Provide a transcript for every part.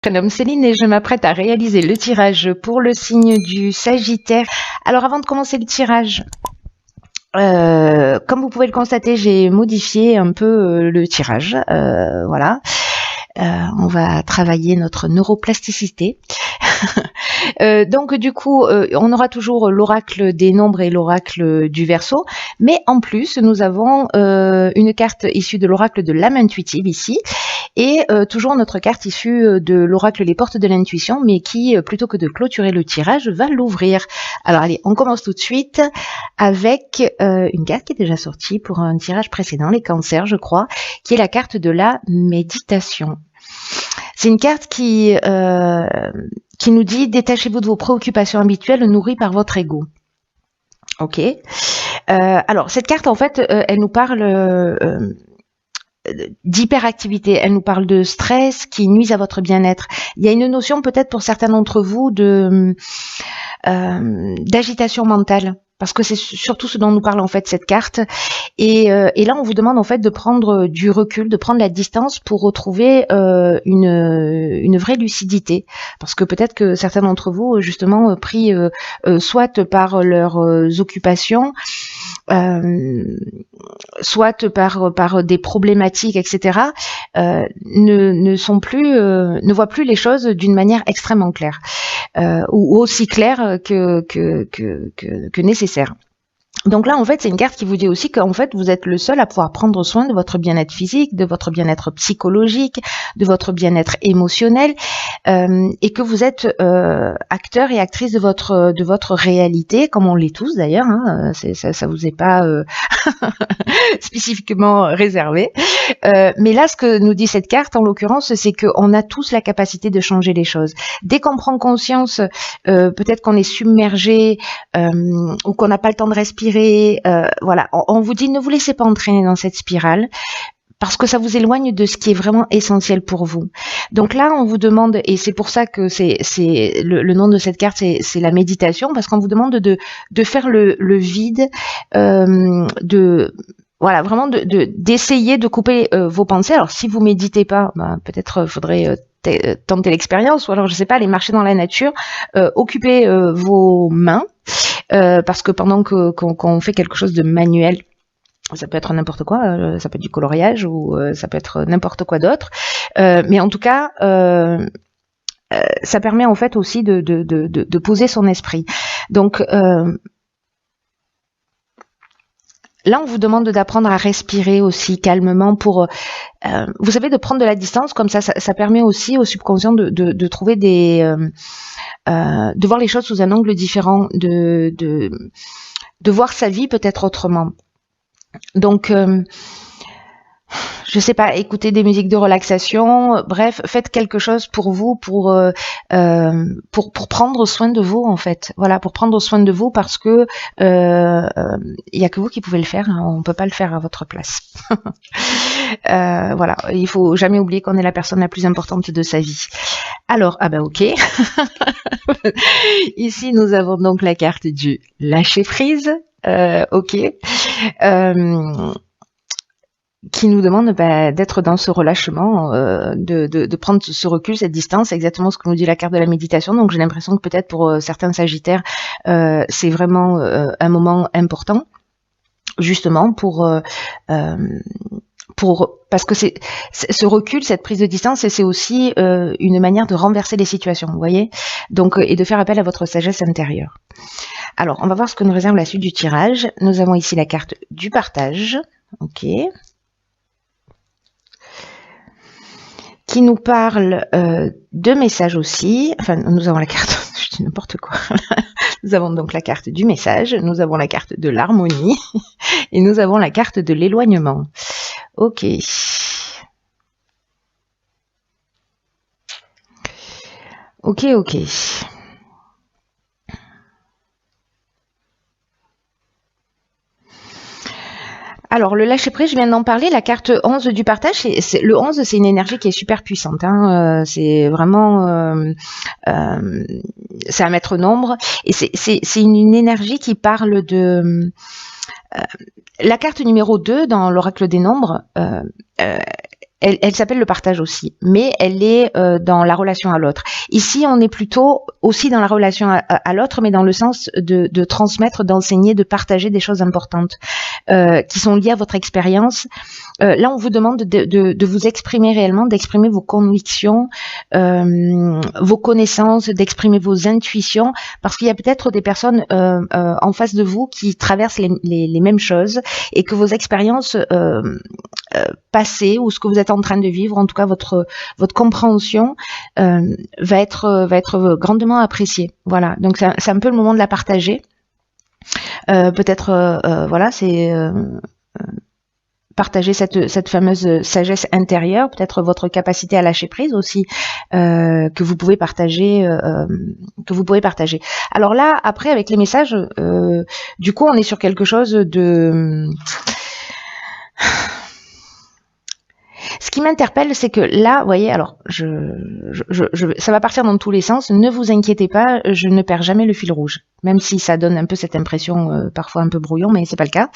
Prénom Céline et je m'apprête à réaliser le tirage pour le signe du Sagittaire. Alors avant de commencer le tirage, comme vous pouvez le constater, j'ai modifié un peu le tirage. Voilà. On va travailler notre neuroplasticité. Donc du coup, on aura toujours l'oracle des nombres et l'oracle du Verseau, mais en plus, nous avons une carte issue de l'oracle de l'âme intuitive ici, et toujours notre carte issue de l'oracle les portes de l'intuition, mais qui, plutôt que de clôturer le tirage, va l'ouvrir. Alors allez, on commence tout de suite avec une carte qui est déjà sortie pour un tirage précédent, les cancers, je crois, qui est la carte de la méditation. C'est une carte qui nous dit « Détachez-vous de vos préoccupations habituelles nourries par votre ego ». Ok. Alors, cette carte, en fait, elle nous parle d'hyperactivité, elle nous parle de stress qui nuise à votre bien-être. Il y a une notion, peut-être pour certains d'entre vous, d'agitation mentale, parce que c'est surtout ce dont nous parle en fait cette carte. Et là, on vous demande en fait de prendre du recul, de prendre la distance pour retrouver une vraie lucidité, parce que peut-être que certains d'entre vous, justement, pris soit par leurs occupations, soit par des problématiques, etc., ne voient plus les choses d'une manière extrêmement claire, ou aussi claire que nécessaire. Donc là, en fait, c'est une carte qui vous dit aussi qu'en fait, vous êtes le seul à pouvoir prendre soin de votre bien-être physique, de votre bien-être psychologique, de votre bien-être émotionnel, et que vous êtes acteur et actrice de votre réalité, comme on l'est tous d'ailleurs. Hein, ça vous est pas spécifiquement réservé. Mais là, ce que nous dit cette carte, en l'occurrence, c'est qu'on a tous la capacité de changer les choses. Dès qu'on prend conscience, peut-être qu'on est submergé ou qu'on n'a pas le temps de respirer, voilà, on vous dit ne vous laissez pas entraîner dans cette spirale, parce que ça vous éloigne de ce qui est vraiment essentiel pour vous. Donc là, on vous demande, et c'est pour ça que c'est le nom de cette carte, c'est la méditation, parce qu'on vous demande de faire le vide, voilà, vraiment d'essayer de couper vos pensées. Alors si vous méditez pas, peut-être faudrait tenter l'expérience, ou alors je sais pas, aller marcher dans la nature, occuper vos mains, parce que pendant qu'on fait quelque chose de manuel, ça peut être n'importe quoi, ça peut être du coloriage ou ça peut être n'importe quoi d'autre, mais en tout cas, ça permet en fait aussi de poser son esprit. Donc là, on vous demande d'apprendre à respirer aussi calmement pour, vous savez, de prendre de la distance, comme ça permet aussi au subconscient de trouver de voir les choses sous un angle différent, de voir sa vie peut-être autrement. Donc, je sais pas, écoutez des musiques de relaxation, bref, faites quelque chose pour vous, pour prendre soin de vous en fait. Voilà, pour prendre soin de vous, parce que y a que vous qui pouvez le faire, hein, on peut pas le faire à votre place. Voilà, il faut jamais oublier qu'on est la personne la plus importante de sa vie. Alors, ok. Ici, nous avons donc la carte du lâcher prise. Ok. Qui nous demande d'être dans ce relâchement, de prendre ce recul, cette distance. C'est exactement ce que nous dit la carte de la méditation. Donc j'ai l'impression que peut-être pour certains Sagittaires, c'est vraiment un moment important, justement parce que c'est ce recul, cette prise de distance, et c'est aussi une manière de renverser les situations, vous voyez, donc et de faire appel à votre sagesse intérieure. Alors, on va voir ce que nous réserve la suite du tirage. Nous avons ici la carte du partage, ok, qui nous parle de messages aussi. Enfin, nous avons la carte, je dis n'importe quoi. Nous avons donc la carte du message, nous avons la carte de l'harmonie et nous avons la carte de l'éloignement. Ok. Ok. Alors, le lâcher-prise, je viens d'en parler, la carte 11 du partage, le 11, c'est une énergie qui est super puissante. Hein, c'est vraiment... c'est un maître nombre. Et c'est une énergie qui parle de... la carte numéro 2 dans l'oracle des nombres, elle s'appelle le partage aussi, mais elle est dans la relation à l'autre. Ici, on est plutôt aussi dans la relation à l'autre, mais dans le sens de transmettre, d'enseigner, de partager des choses importantes qui sont liées à votre expérience. Là, on vous demande de vous exprimer réellement, d'exprimer vos convictions, vos connaissances, d'exprimer vos intuitions, parce qu'il y a peut-être des personnes en face de vous qui traversent les mêmes choses et que vos expériences passées ou ce que vous êtes en train de vivre, en tout cas votre compréhension va être grandement appréciée. Voilà, donc c'est un peu le moment de la partager. Peut-être voilà, c'est partager cette fameuse sagesse intérieure, peut-être votre capacité à lâcher prise aussi, que vous pouvez partager. Alors là, après, avec les messages, du coup, on est sur quelque chose de... Ce qui m'interpelle, c'est que là, vous voyez, alors, ça va partir dans tous les sens. Ne vous inquiétez pas, je ne perds jamais le fil rouge, même si ça donne un peu cette impression, parfois un peu brouillon, mais c'est pas le cas.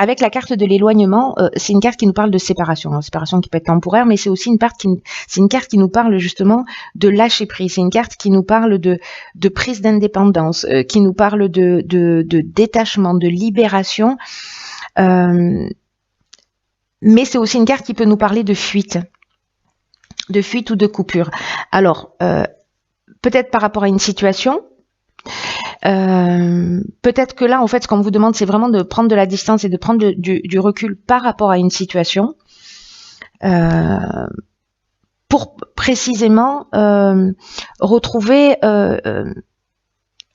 Avec la carte de l'éloignement, c'est une carte qui nous parle de séparation. Alors, séparation qui peut être temporaire, mais c'est aussi une carte qui nous parle justement de lâcher prise. C'est une carte qui nous parle de prise d'indépendance, qui nous parle de détachement, de libération. Mais c'est aussi une carte qui peut nous parler de fuite ou de coupure. Alors, peut-être par rapport à une situation. Peut-être que là, en fait, ce qu'on vous demande, c'est vraiment de prendre de la distance et de prendre du recul par rapport à une situation pour précisément retrouver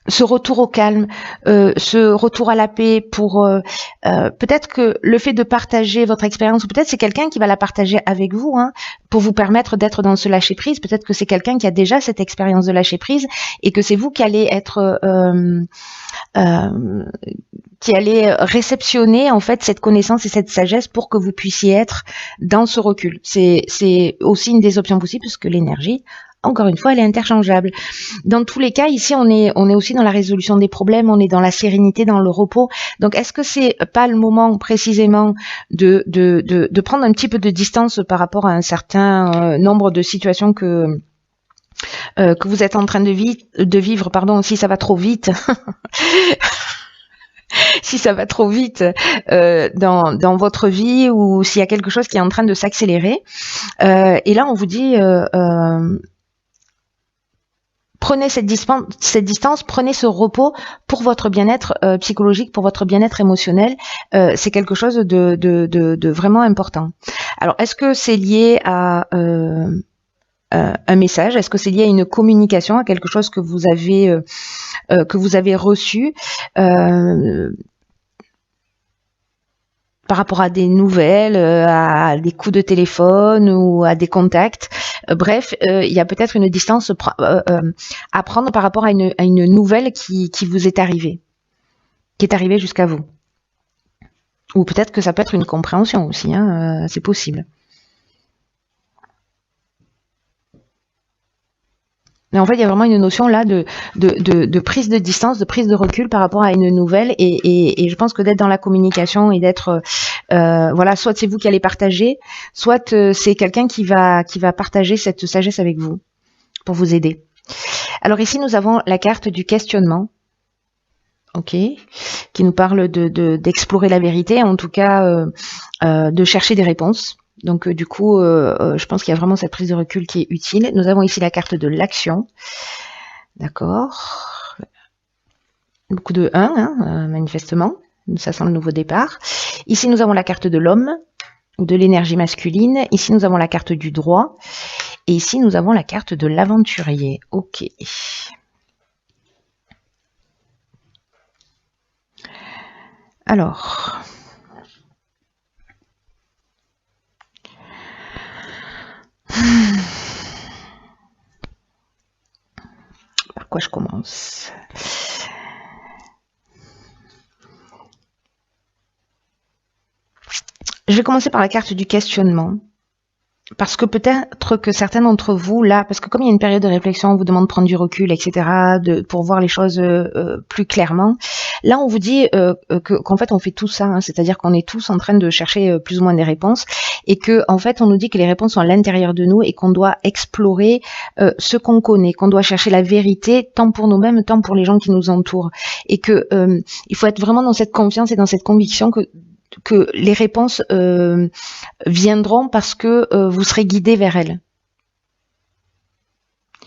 ce retour au calme, ce retour à la paix, pour peut-être que le fait de partager votre expérience, ou peut-être c'est quelqu'un qui va la partager avec vous, hein, pour vous permettre d'être dans ce lâcher prise. Peut-être que c'est quelqu'un qui a déjà cette expérience de lâcher prise et que c'est vous qui allez être qui allez réceptionner en fait cette connaissance et cette sagesse pour que vous puissiez être dans ce recul. C'est aussi une des options possibles, puisque l'énergie, encore une fois, elle est interchangeable. Dans tous les cas, ici, on est aussi dans la résolution des problèmes, on est dans la sérénité, dans le repos. Donc, est-ce que c'est pas le moment précisément de prendre un petit peu de distance par rapport à un certain nombre de situations que vous êtes en train de vivre, pardon, si ça va trop vite. Si ça va trop vite dans votre vie, ou s'il y a quelque chose qui est en train de s'accélérer. Et là, on vous dit... prenez cette distance, prenez ce repos pour votre bien-être psychologique, pour votre bien-être émotionnel. C'est quelque chose de vraiment important. Alors, est-ce que c'est lié à un message? Est-ce que c'est lié à une communication, à quelque chose que vous avez reçu par rapport à des nouvelles, à des coups de téléphone ou à des contacts? Bref, il y a peut-être une distance à prendre par rapport à une nouvelle qui vous est arrivée, qui est arrivée jusqu'à vous. Ou peut-être que ça peut être une compréhension aussi, hein, c'est possible. Mais en fait, il y a vraiment une notion là de prise de distance, de prise de recul par rapport à une nouvelle, et je pense que d'être dans la communication et d'être voilà, soit c'est vous qui allez partager, soit c'est quelqu'un qui va partager cette sagesse avec vous pour vous aider. Alors ici, nous avons la carte du questionnement, ok, qui nous parle d'explorer la vérité, en tout cas de chercher des réponses. Donc du coup, je pense qu'il y a vraiment cette prise de recul qui est utile. Nous avons ici la carte de l'action. D'accord. Beaucoup de 1, hein, manifestement. Ça sent le nouveau départ. Ici, nous avons la carte de l'homme, ou de l'énergie masculine. Ici, nous avons la carte du droit. Et ici, nous avons la carte de l'aventurier. Ok. Alors... par quoi je commence? Je vais commencer par la carte du questionnement. parce que peut-être que certains d'entre vous, là, parce que comme il y a une période de réflexion, on vous demande de prendre du recul, etc., pour voir les choses plus clairement, là, on vous dit qu'en fait, on fait tout ça, hein, c'est-à-dire qu'on est tous en train de chercher plus ou moins des réponses, et que en fait, on nous dit que les réponses sont à l'intérieur de nous et qu'on doit explorer ce qu'on connaît, qu'on doit chercher la vérité, tant pour nous-mêmes, tant pour les gens qui nous entourent, et que il faut être vraiment dans cette confiance et dans cette conviction que les réponses viendront parce que vous serez guidé vers elles.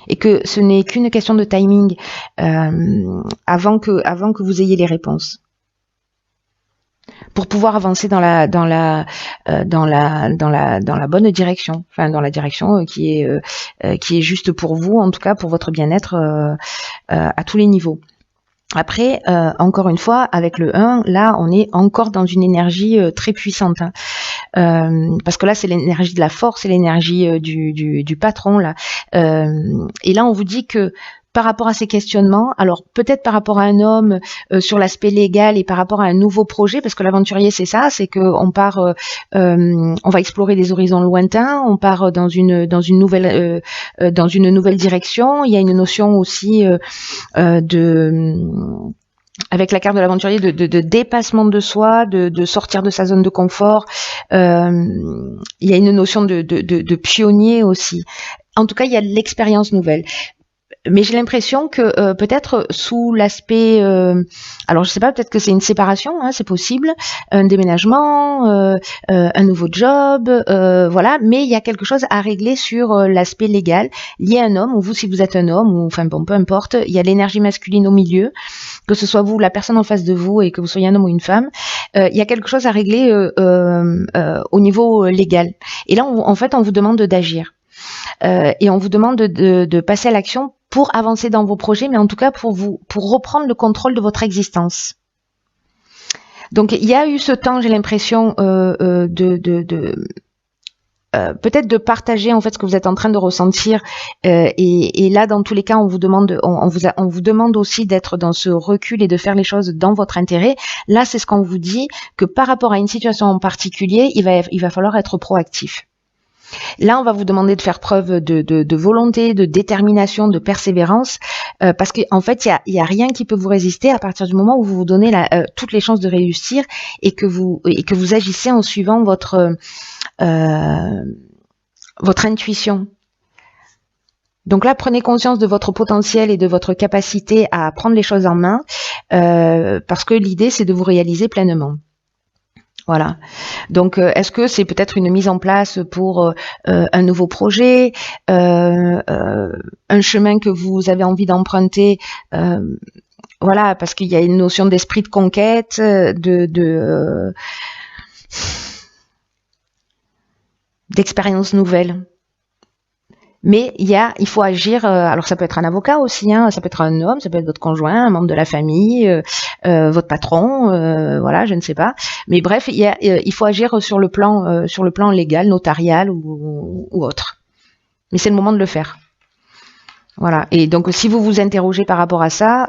Et que ce n'est qu'une question de timing avant que vous ayez les réponses. Pour pouvoir avancer dans la bonne direction, enfin dans la direction qui est juste pour vous, en tout cas pour votre bien-être à tous les niveaux. Après, encore une fois, avec le 1, là, on est encore dans une énergie très puissante. Hein. Parce que là, c'est l'énergie de la force, c'est l'énergie du patron. Là. Et là, on vous dit que par rapport à ces questionnements, alors peut-être par rapport à un homme sur l'aspect légal et par rapport à un nouveau projet, parce que l'aventurier c'est ça, c'est que on part, on va explorer des horizons lointains, on part dans une nouvelle direction. Il y a une notion aussi avec la carte de l'aventurier de dépassement de soi, de sortir de sa zone de confort. Il y a une notion de pionnier aussi. En tout cas, il y a de l'expérience nouvelle. Mais j'ai l'impression que peut-être sous l'aspect, alors je sais pas, peut-être que c'est une séparation, hein, c'est possible, un déménagement, un nouveau job, voilà. Mais il y a quelque chose à régler sur l'aspect légal lié à un homme, ou vous si vous êtes un homme, ou enfin bon, peu importe. Il y a l'énergie masculine au milieu, que ce soit vous, la personne en face de vous, et que vous soyez un homme ou une femme. Il y a quelque chose à régler au niveau légal. Et là, en fait, on vous demande d'agir. Et on vous demande de passer à l'action pour avancer dans vos projets, mais en tout cas pour reprendre le contrôle de votre existence. Donc il y a eu ce temps, j'ai l'impression, peut-être de partager en fait ce que vous êtes en train de ressentir, et là dans tous les cas on vous demande aussi d'être dans ce recul et de faire les choses dans votre intérêt. Là c'est ce qu'on vous dit, que par rapport à une situation en particulier, il va falloir être proactif. Là, on va vous demander de faire preuve de volonté, de détermination, de persévérance, parce qu'en fait, il y a rien qui peut vous résister à partir du moment où vous vous donnez toutes les chances de réussir et que vous agissez en suivant votre intuition. Donc là, prenez conscience de votre potentiel et de votre capacité à prendre les choses en main, parce que l'idée, c'est de vous réaliser pleinement. Voilà. Donc, est-ce que c'est peut-être une mise en place pour un nouveau projet, un chemin que vous avez envie d'emprunter, voilà, parce qu'il y a une notion d'esprit de conquête, d'expérience nouvelle. Mais il faut agir. Alors ça peut être un avocat aussi, hein, ça peut être un homme, ça peut être votre conjoint, un membre de la famille, votre patron, voilà, je ne sais pas. Mais bref, il faut agir sur le plan légal, notarial ou autre. Mais c'est le moment de le faire. Voilà. Et donc si vous vous interrogez par rapport à ça,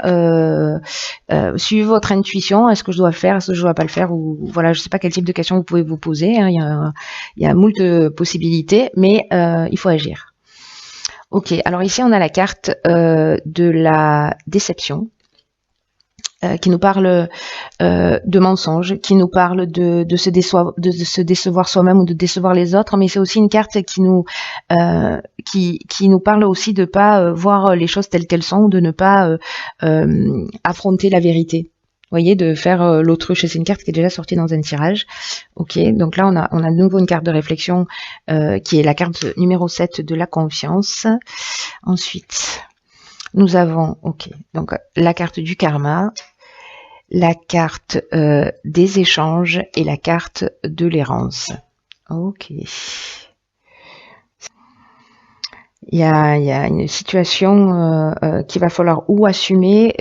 suivez votre intuition. Est-ce que je dois le faire, est-ce que je dois pas le faire, ou voilà, je sais pas quel type de questions vous pouvez vous poser. Hein, il y a moult possibilités, mais il faut agir. Ok, alors ici on a la carte de la déception qui nous parle de mensonges, qui nous parle de se décevoir soi-même ou de décevoir les autres, mais c'est aussi une carte qui nous parle aussi de pas voir les choses telles qu'elles sont, ou de ne pas affronter la vérité. Vous voyez, de faire l'autruche. C'est une carte qui est déjà sortie dans un tirage. Ok, donc là on a de nouveau une carte de réflexion qui est la carte numéro 7 de la confiance. Ensuite, nous avons donc la carte du karma, la carte des échanges et la carte de l'errance. Ok. Il y a une situation qu'il va falloir ou assumer,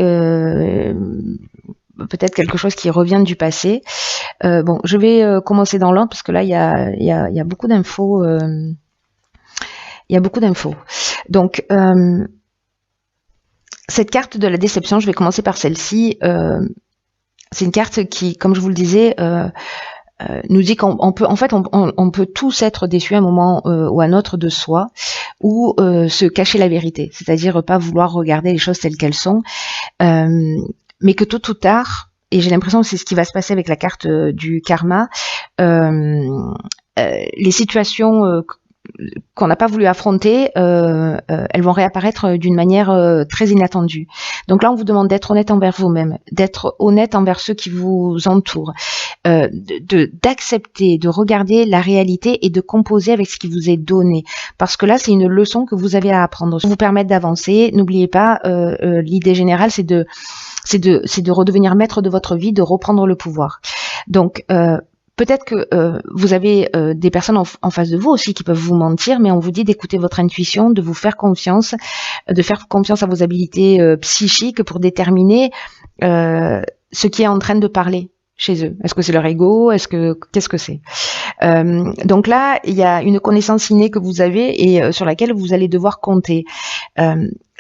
peut-être quelque chose qui revient du passé. Bon, je vais commencer dans l'ordre parce que là il y a beaucoup d'infos. Il y a beaucoup d'infos. Donc cette carte de la déception, je vais commencer par celle-ci. C'est une carte qui, comme je vous le disais, nous dit qu'on peut, en fait, on peut tous être déçus à un moment ou à un autre de soi, ou se cacher la vérité, c'est-à-dire pas vouloir regarder les choses telles qu'elles sont, mais que tôt ou tard, et j'ai l'impression que c'est ce qui va se passer avec la carte du karma, les situations qu'on n'a pas voulu affronter, elles vont réapparaître d'une manière très inattendue. Donc là, on vous demande d'être honnête envers vous-même, d'être honnête envers ceux qui vous entourent, d'accepter, de regarder la réalité et de composer avec ce qui vous est donné. Parce que là, c'est une leçon que vous avez à apprendre. Pour vous permettre d'avancer, n'oubliez pas, l'idée générale, c'est de redevenir maître de votre vie, de reprendre le pouvoir. Donc, peut-être que vous avez des personnes en face de vous aussi qui peuvent vous mentir, mais on vous dit d'écouter votre intuition, de vous faire confiance, de faire confiance à vos habiletés psychiques pour déterminer ce qui est en train de parler chez eux. Est-ce que c'est leur ego? Qu'est-ce que c'est? Donc là, il y a une connaissance innée que vous avez et sur laquelle vous allez devoir compter.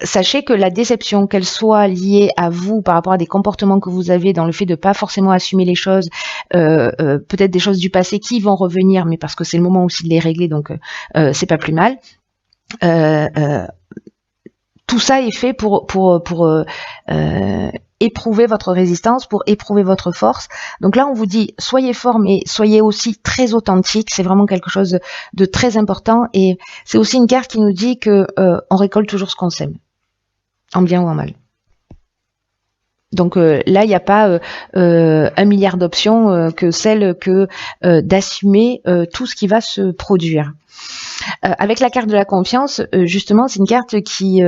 Sachez que la déception, qu'elle soit liée à vous par rapport à des comportements que vous avez dans le fait de pas forcément assumer les choses, peut-être des choses du passé qui vont revenir, mais parce que c'est le moment aussi de les régler, donc c'est pas plus mal. Tout ça est fait pour éprouver votre résistance, pour éprouver votre force. Donc là, on vous dit, soyez fort, mais soyez aussi très authentique. C'est vraiment quelque chose de très important. Et c'est aussi une carte qui nous dit que on récolte toujours ce qu'on sème, en bien ou en mal. Donc là, il n'y a pas 1 milliard d'options que celle que d'assumer tout ce qui va se produire. Avec la carte de la confiance, justement, c'est une carte qui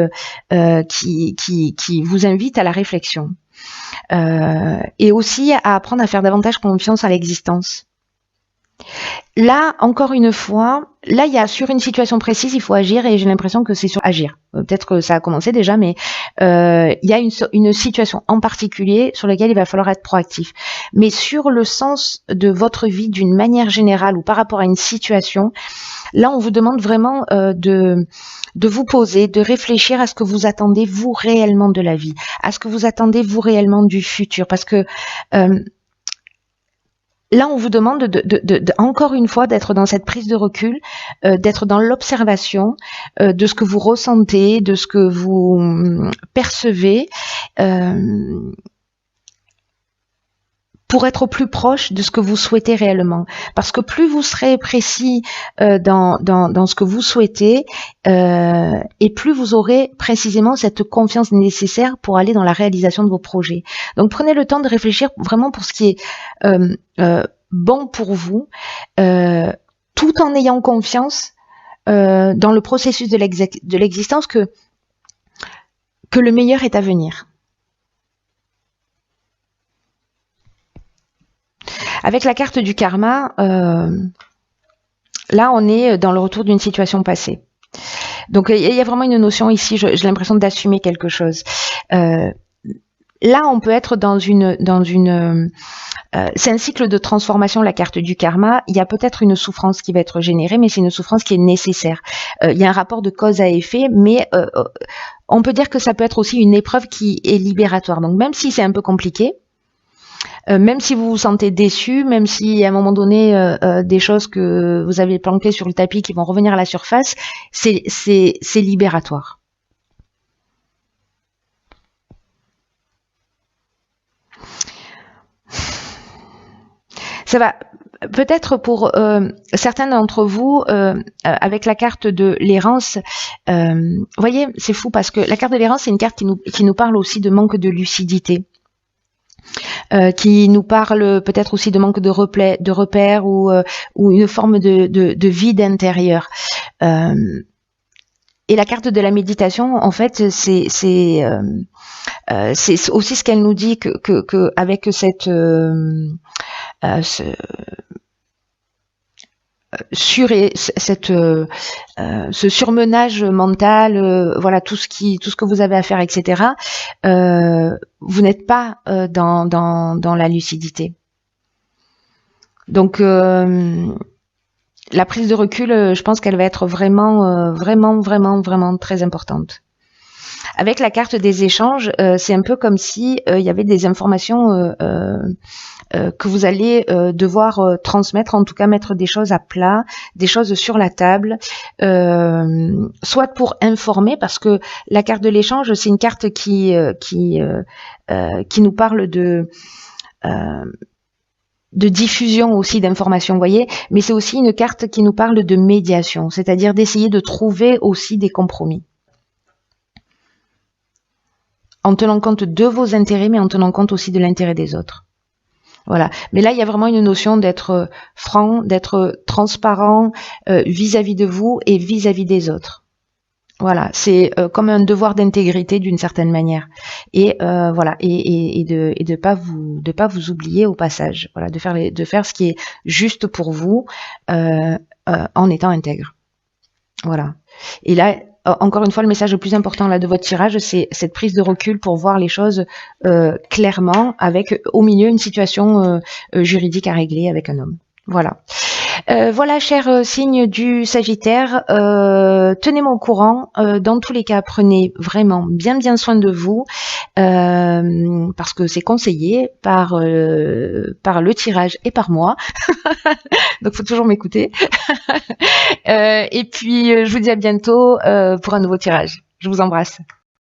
vous invite à la réflexion et aussi à apprendre à faire davantage confiance à l'existence. Là, encore une fois, là, il y a sur une situation précise, il faut agir et j'ai l'impression que c'est sur agir. Peut-être que ça a commencé déjà, mais il y a une situation en particulier sur laquelle il va falloir être proactif. Mais sur le sens de votre vie d'une manière générale ou par rapport à une situation, là, on vous demande vraiment de vous poser, de réfléchir à ce que vous attendez vous réellement de la vie, à ce que vous attendez vous réellement du futur, parce que là, on vous demande encore une fois d'être dans cette prise de recul, d'être dans l'observation de ce que vous ressentez, de ce que vous percevez, pour être au plus proche de ce que vous souhaitez réellement. Parce que plus vous serez précis dans ce que vous souhaitez, et plus vous aurez précisément cette confiance nécessaire pour aller dans la réalisation de vos projets. Donc prenez le temps de réfléchir vraiment pour ce qui est bon pour vous, tout en ayant confiance dans le processus de l'existence que le meilleur est à venir. Avec la carte du karma, là on est dans le retour d'une situation passée. Donc il y a vraiment une notion ici, j'ai l'impression d'assumer quelque chose. Là on peut être dans une c'est un cycle de transformation, la carte du karma. Il y a peut-être une souffrance qui va être générée, mais c'est une souffrance qui est nécessaire. Il y a un rapport de cause à effet, mais on peut dire que ça peut être aussi une épreuve qui est libératoire. Donc même si c'est un peu compliqué, même si vous vous sentez déçu, même si à un moment donné des choses que vous avez planquées sur le tapis qui vont revenir à la surface, c'est libératoire. Ça va peut-être pour certains d'entre vous, avec la carte de l'errance, vous voyez, c'est fou parce que la carte de l'errance, c'est une carte qui nous parle aussi de manque de lucidité. Qui nous parle peut-être aussi de manque de repères ou une forme de vide intérieur. Et la carte de la méditation, en fait, c'est aussi ce qu'elle nous dit que avec cette ce surmenage mental, voilà tout ce que vous avez à faire, etc. Vous n'êtes pas dans la lucidité. Donc la prise de recul, je pense qu'elle va être vraiment très importante. avec la carte des échanges, c'est un peu comme si il y avait des informations que vous allez devoir transmettre, en tout cas mettre des choses à plat, des choses sur la table, soit pour informer, parce que la carte de l'échange, c'est une carte qui nous parle de diffusion aussi d'informations, vous voyez, mais c'est aussi une carte qui nous parle de médiation, c'est-à-dire d'essayer de trouver aussi des compromis. En tenant compte de vos intérêts, mais en tenant compte aussi de l'intérêt des autres. Voilà. Mais là, il y a vraiment une notion d'être franc, d'être transparent vis-à-vis de vous et vis-à-vis des autres. Voilà, c'est comme un devoir d'intégrité d'une certaine manière, et voilà, et de pas vous oublier au passage, voilà, de faire ce qui est juste pour vous en étant intègre, voilà. Et là, encore une fois, le message le plus important là de votre tirage, c'est cette prise de recul pour voir les choses clairement, avec au milieu une situation juridique à régler avec un homme, voilà. Voilà, cher signe du Sagittaire, tenez-moi au courant. Dans tous les cas, prenez vraiment bien soin de vous, parce que c'est conseillé par le tirage et par moi. Donc, faut toujours m'écouter. Et puis, je vous dis à bientôt pour un nouveau tirage. Je vous embrasse.